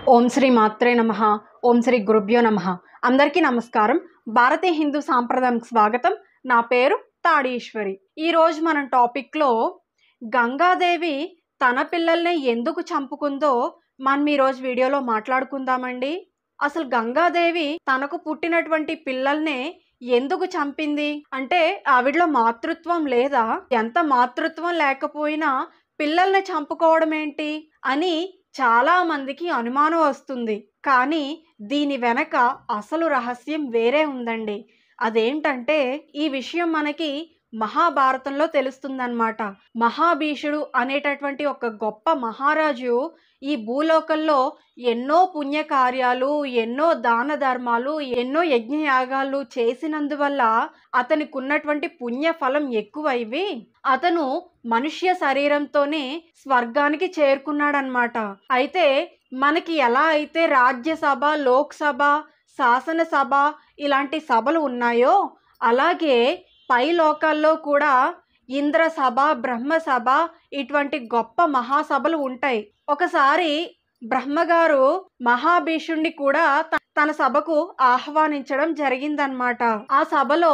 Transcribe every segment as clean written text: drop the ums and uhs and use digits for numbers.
ఓం శ్రీ మాత్రే నమః. ఓం శ్రీ గురుభ్యో నమః. అందరికీ నమస్కారం. భారతీయ హిందూ సాంప్రదాయంకి స్వాగతం. నా పేరు తాడీశ్వరి. ఈరోజు మనం టాపిక్లో గంగాదేవి తన పిల్లల్ని ఎందుకు చంపుకుందో మనం ఈరోజు వీడియోలో మాట్లాడుకుందామండి. అసలు గంగాదేవి తనకు పుట్టినటువంటి పిల్లల్ని ఎందుకు చంపింది అంటే ఆవిడలో మాతృత్వం లేదా? ఎంత మాతృత్వం లేకపోయినా పిల్లల్ని చంపుకోవడం ఏంటి అని చాలా మందికి అనుమానం వస్తుంది. కానీ దీని వెనక అసలు రహస్యం వేరే ఉందండి. అదేంటంటే ఈ విషయం మనకి మహాభారతంలో తెలుస్తుందన్నమాట. మహాభీషుడు అనేటటువంటి ఒక గొప్ప మహారాజు ఈ భూలోకంలో ఎన్నో పుణ్యకార్యాలు, ఎన్నో దాన ధర్మాలు, ఎన్నో యజ్ఞయాగాలు చేసినందువల్ల అతనికి ఉన్నటువంటి పుణ్యఫలం ఎక్కువైవి అతను మనుష్య శరీరంతోనే స్వర్గానికి చేరుకున్నాడనమాట. అయితే మనకి ఎలా అయితే రాజ్యసభ, లోక్సభ, శాసనసభ ఇలాంటి సభలు ఉన్నాయో అలాగే పై లోకాల్లో కూడా ఇంద్రసభ, బ్రహ్మసభ ఇటువంటి గొప్ప మహాసభలు ఉంటాయి. ఒకసారి బ్రహ్మగారు మహాభీషుణ్ణి కూడా తన సభకు ఆహ్వానించడం జరిగిందనమాట. ఆ సభలో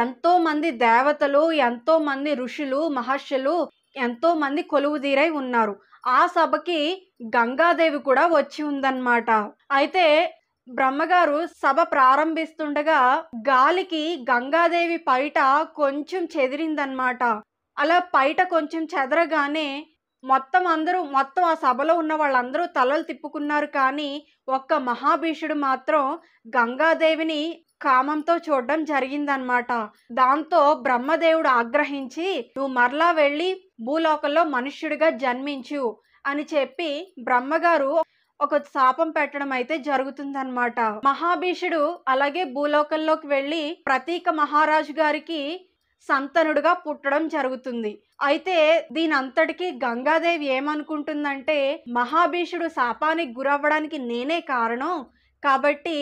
ఎంతో మంది దేవతలు, ఎంతో మంది ఋషులు, మహర్షులు, ఎంతో మంది కొలువుదీరై ఉన్నారు. ఆ సభకి గంగాదేవి కూడా వచ్చి ఉందన్నమాట. అయితే బ్రహ్మగారు సభ ప్రారంభిస్తుండగా గాలికి గంగాదేవి పైట కొంచెం చెదిరిందన్నమాట. అలా పైట కొంచెం చెదరగానే మొత్తం ఆ సభలో ఉన్న వాళ్ళందరూ తలలు తిప్పుకున్నారు. కానీ ఒక్క మహాభీషుడు మాత్రం గంగాదేవిని కామంతో చూడడం జరిగిందనమాట. దాంతో బ్రహ్మదేవుడు ఆగ్రహించి నువ్వు మరలా వెళ్ళి భూలోకంలో మనుష్యుడిగా జన్మించు అని చెప్పి బ్రహ్మగారు ఒక శాపం పెట్టడం అయితే జరుగుతుందన్నమాట. మహాభీషుడు అలాగే భూలోకంలోకి వెళ్ళి ప్రతీక మహారాజు గారికి సంతనుడుగా పుట్టడం జరుగుతుంది. అయితే దీని అంతటికీ గంగాదేవి ఏమనుకుంటుందంటే మహాభీషుడు శాపానికి గురవ్వడానికి నేనే కారణం కాబట్టి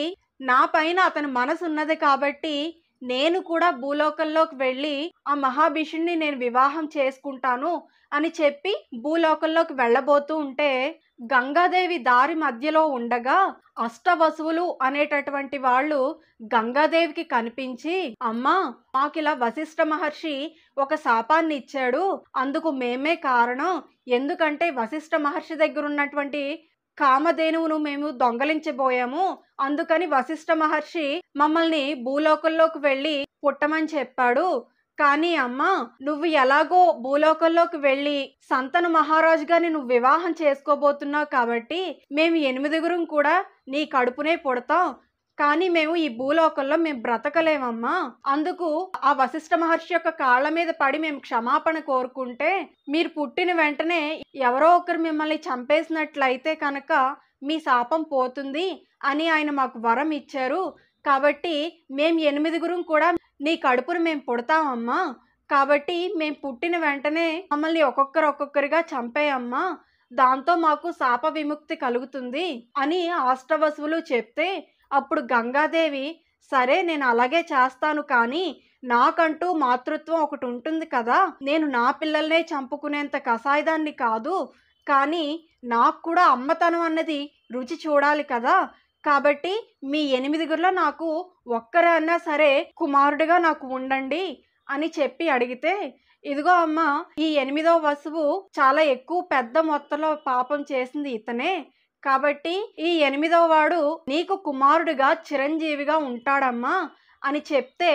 నా పైన అతని మనసు ఉన్నది కాబట్టి నేను కూడా భూలోకంలోకి వెళ్ళి ఆ మహాభీషుడిని నేను వివాహం చేసుకుంటాను అని చెప్పి భూలోకంలోకి వెళ్ళబోతూ ఉంటే గంగాదేవి దారి మధ్యలో ఉండగా అష్టవసువులు అనేటటువంటి వాళ్ళు గంగాదేవికి కనిపించి అమ్మా మాకిలా వశిష్ఠ మహర్షి ఒక శాపాన్ని ఇచ్చాడు, అందుకు మేమే కారణం. ఎందుకంటే వశిష్ఠ మహర్షి దగ్గర ఉన్నటువంటి కామధేనువును మేము దొంగలించబోయాము. అందుకని వశిష్ఠ మహర్షి మమ్మల్ని భూలోకంలోకి వెళ్ళి పుట్టమని చెప్పాడు. కానీ అమ్మా నువ్వు ఎలాగో భూలోకంలోకి వెళ్ళి సంతను మహారాజు గారిని నువ్వు వివాహం చేసుకోబోతున్నావు కాబట్టి మేము 8గురం కూడా నీ కడుపునే పుడతాం. కానీ మేము ఈ భూలోకంలో మేము బ్రతకలేమమ్మా. అందుకు ఆ వశిష్ఠ మహర్షి యొక్క కాళ్ళ మీద పడి మేము క్షమాపణ కోరుకుంటే మీరు పుట్టిన వెంటనే ఎవరో ఒకరు మిమ్మల్ని చంపేసినట్లయితే కనుక మీ శాపం పోతుంది అని ఆయన మాకు వరం ఇచ్చారు. కాబట్టి మేము 8గురం కూడా నీ కడుపును మేము పుడతామమ్మా. కాబట్టి మేము పుట్టిన వెంటనే మమ్మల్ని ఒక్కొక్కరిగా చంపేయమ్మా. దాంతో మాకు శాప విముక్తి కలుగుతుంది అని అష్టవసువులు చెప్తే అప్పుడు గంగాదేవి సరే నేను అలాగే చేస్తాను, కానీ నాకంటూ మాతృత్వం ఒకటి ఉంటుంది కదా, నేను నా పిల్లల్నే చంపుకునేంత కసాయిదాన్ని కాదు, కానీ నాకు కూడా అమ్మతనం అన్నది రుచి చూడాలి కదా, కాబట్టి మీ 8గురిలో నాకు ఒక్కరన్నా సరే కుమారుడిగా నాకు ఉండండి అని చెప్పి అడిగితే ఇదిగో అమ్మ ఈ 8వ వసువు చాలా ఎక్కువ పెద్ద మొత్తంలో పాపం చేసింది ఇతనే, కాబట్టి ఈ 8వ వాడు నీకు కుమారుడిగా చిరంజీవిగా ఉంటాడమ్మా అని చెప్తే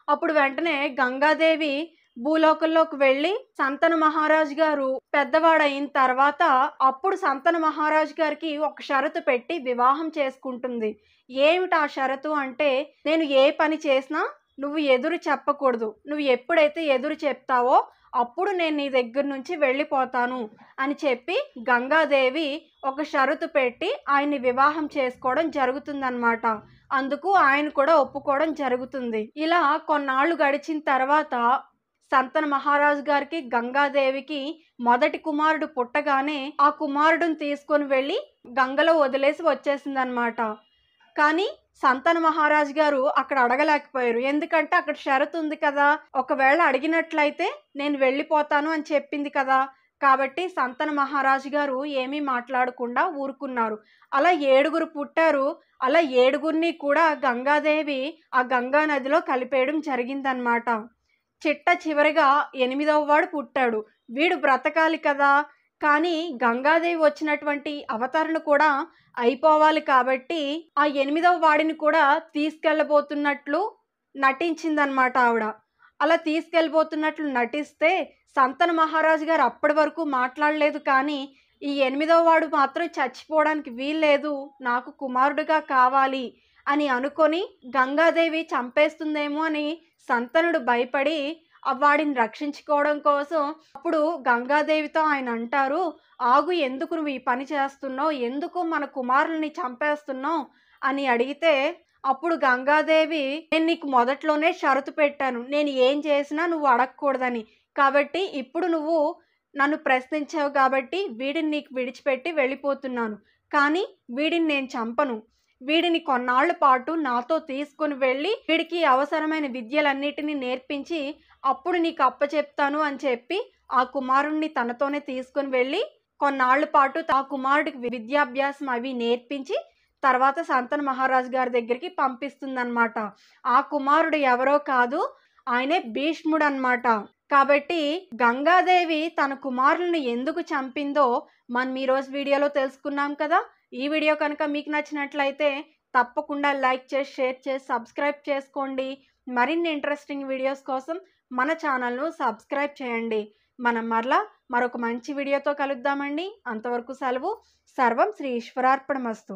అప్పుడు వెంటనే గంగాదేవి భూలోకంలోకి వెళ్ళి సంతన మహారాజు గారు పెద్దవాడైన తర్వాత అప్పుడు సంతన మహారాజు గారికి ఒక షరతు పెట్టి వివాహం చేసుకుంటుంది. ఏమిటి ఆ షరతు అంటే నేను ఏ పని చేసినా నువ్వు ఎదురు చెప్పకూడదు, నువ్వు ఎప్పుడైతే ఎదురు చెప్తావో అప్పుడు నేను నీ దగ్గర నుంచి వెళ్ళిపోతాను అని చెప్పి గంగాదేవి ఒక షరతు పెట్టి ఆయన్ని వివాహం చేసుకోవడం జరుగుతుందన్నమాట. అందుకు ఆయన కూడా ఒప్పుకోవడం జరుగుతుంది. ఇలా కొన్నాళ్ళు గడిచిన తర్వాత సంతన మహారాజు గారికి గంగాదేవికి మొదటి కుమారుడు పుట్టగానే ఆ కుమారుడిని తీసుకొని వెళ్ళి గంగలో వదిలేసి వచ్చేసిందనమాట. కానీ సంతన మహారాజు గారు అక్కడ అడగలేకపోయారు. ఎందుకంటే అక్కడ షరతు ఉంది కదా, ఒకవేళ అడిగినట్లయితే నేను వెళ్ళిపోతాను అని చెప్పింది కదా, కాబట్టి సంతన మహారాజు గారు ఏమీ మాట్లాడకుండా ఊరుకున్నారు. అలా 7 పుట్టారు. అలా 7 కూడా గంగాదేవి ఆ గంగా నదిలో కలిపేయడం జరిగిందనమాట. చిట్ట చివరిగా 8వ వాడు పుట్టాడు. వీడు బ్రతకాలి కదా! కానీ గంగాదేవి వచ్చినటువంటి అవతరణ కూడా అయిపోవాలి కాబట్టి, ఆ 8వ వాడిని కూడా తీసుకెళ్ళబోతున్నట్లు నటించిందనమాట ఆవిడ. అలా తీసుకెళ్ళిపోతున్నట్లు నటిస్తే, సంతన మహారాజు గారు అప్పటి వరకు మాట్లాడలేదు కానీ, ఈ 8వ వాడు మాత్రం చచ్చిపోవడానికి వీల్లేదు, నాకు కుమారుడుగా కావాలి అని అనుకొని, గంగాదేవి చంపేస్తుందేమో అని సంతనుడు భయపడి వాడిని రక్షించుకోవడం కోసం అప్పుడు గంగాదేవితో ఆయన అంటారు, ఆగు, ఎందుకు నువ్వు ఈ పని చేస్తున్నావు, ఎందుకు మన కుమారుల్ని చంపేస్తున్నావు అని అడిగితే, అప్పుడు గంగాదేవి, నేను నీకు మొదట్లోనే షరతు పెట్టాను, నేను ఏం చేసినా నువ్వు అడగకూడదని, కాబట్టి ఇప్పుడు నువ్వు నన్ను ప్రశ్నించావు కాబట్టి వీడిని నీకు విడిచిపెట్టి వెళ్ళిపోతున్నాను, కానీ వీడిని నేను చంపను, వీడిని కొన్నాళ్ల పాటు నాతో తీసుకుని వెళ్ళి వీడికి అవసరమైన విద్యలన్నిటినీ నేర్పించి అప్పుడు నీకు అప్పచెప్తాను అని చెప్పి ఆ కుమారుణ్ణి తనతోనే తీసుకుని వెళ్ళి కొన్నాళ్ల పాటు ఆ కుమారుడికి విద్యాభ్యాసం అవి నేర్పించి తర్వాత సంతన మహారాజు గారి దగ్గరికి పంపిస్తుందన్నమాట. ఆ కుమారుడు ఎవరో కాదు, ఆయనే భీష్ముడు అన్నమాట. కాబట్టి గంగాదేవి తన కుమారులను ఎందుకు చంపిందో మనం ఈరోజు వీడియోలో తెలుసుకున్నాం కదా. ఈ వీడియో కనుక మీకు నచ్చినట్లయితే తప్పకుండా లైక్ చేసి, షేర్ చేసి, సబ్స్క్రైబ్ చేసుకోండి. మరిన్ని ఇంట్రెస్టింగ్ వీడియోస్ కోసం మన ఛానల్ను సబ్స్క్రైబ్ చేయండి. మనం మరొక మంచి వీడియోతో కలుద్దామండి. అంతవరకు సెలవు. సర్వం శ్రీ ఈశ్వరార్పణమస్తు.